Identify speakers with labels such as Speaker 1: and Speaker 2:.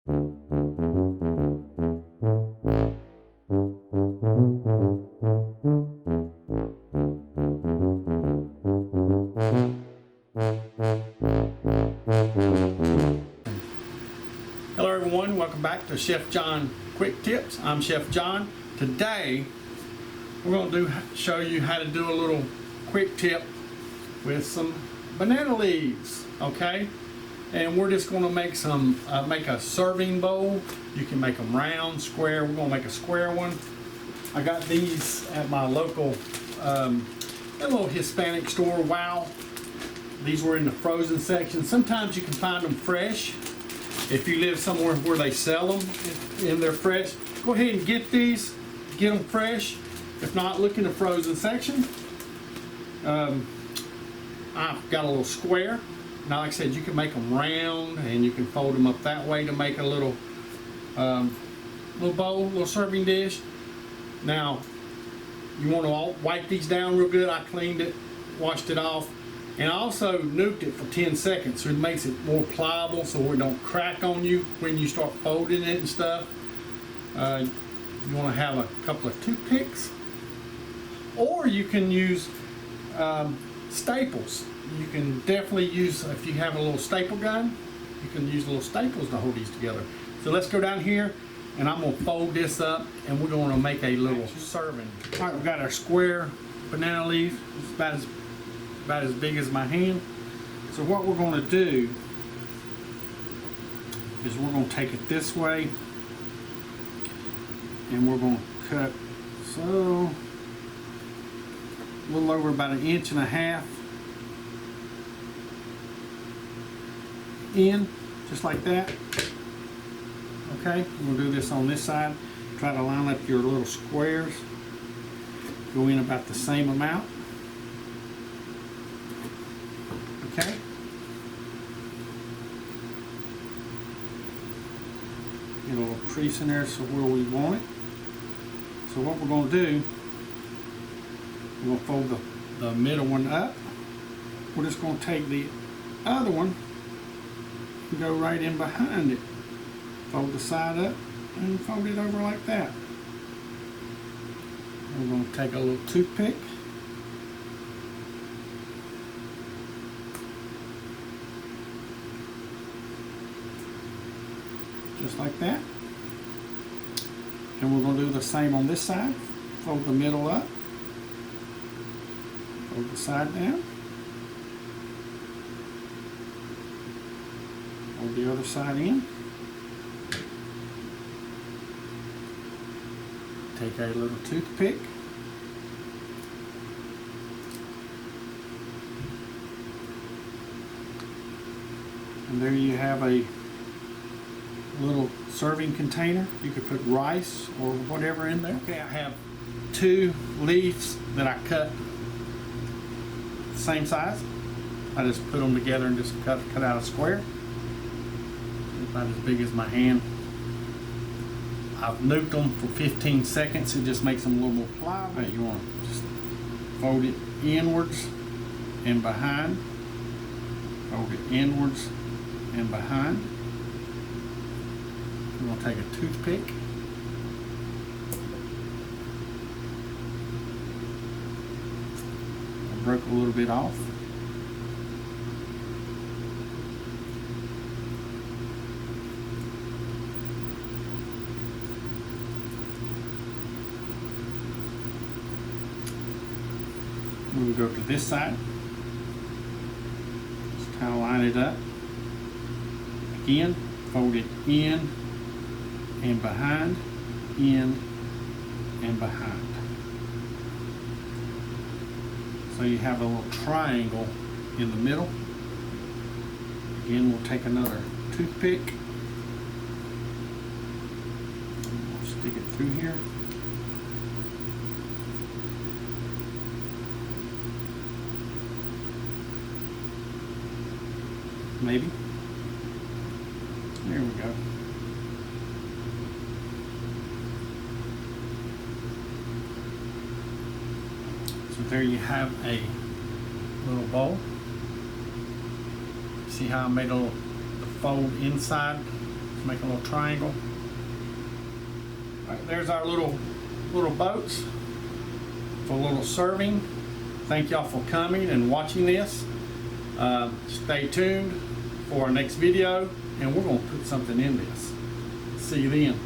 Speaker 1: Hello everyone, welcome back to Chef John Quick Tips. I'm Chef John. Today we're going to show you how to do a little quick tip with some banana leaves, okay? And we're just going to make make a serving bowl. You can make them round, square. We're going to make a square one. I got these at my local little Hispanic store. Wow, these were in the frozen section. Sometimes you can find them fresh. If you live somewhere where they sell them and they're fresh, go ahead and get these, get them fresh. If not, look in the frozen section. I've got a little square. Now, like I said, you can make them round and you can fold them up that way to make a little bowl, little serving dish. Now, you want to wipe these down real good. I cleaned it, washed it off. And I also nuked it for 10 seconds so it makes it more pliable so it don't crack on you when you start folding it and stuff. You want to have a couple of toothpicks, or you can use staples. You can definitely use, if you have a little staple gun, you can use little staples to hold these together. So let's go down here and I'm going to fold this up and we're going to make a little serving. All right, we've got our square banana leaf. It's about as big as my hand. So what we're going to do is we're going to take it this way and we're going to cut so a little over about 1.5 inches in, just like that. Okay, we'll do this on this side. Try to line up your little squares. Go in about the same amount. Okay. Get a little crease in there so where we want it. So what we're going to do, we're going to fold the middle one up. We're just going to take the other one and go right in behind it. Fold the side up and fold it over like that. We're going to take a little toothpick. Just like that. And we're going to do the same on this side. Fold the middle up. Fold the side down. Fold the other side in. Take a little toothpick. And there you have a little serving container. You could put rice or whatever in there. Okay, I have 2 leaves that I cut the same size. I just put them together and just cut out a square. About as big as my hand. I've nuked them for 15 seconds. It just makes them a little more pliable. Right, you want to just fold it inwards and behind. Fold it inwards and behind. I'm going to take a toothpick. I broke a little bit off. We'll go to this side. Just kind of line it up. Again, fold it in and behind, in and behind. So you have a little triangle in the middle. Again, we'll take another toothpick. We'll stick it through here. Maybe. There we go. So there you have a little bowl. See how I made a little fold inside make a little triangle. All right, there's our little boats for a little serving. Thank y'all for coming and watching this. Stay tuned for our next video, and we're going to put something in this. See you then.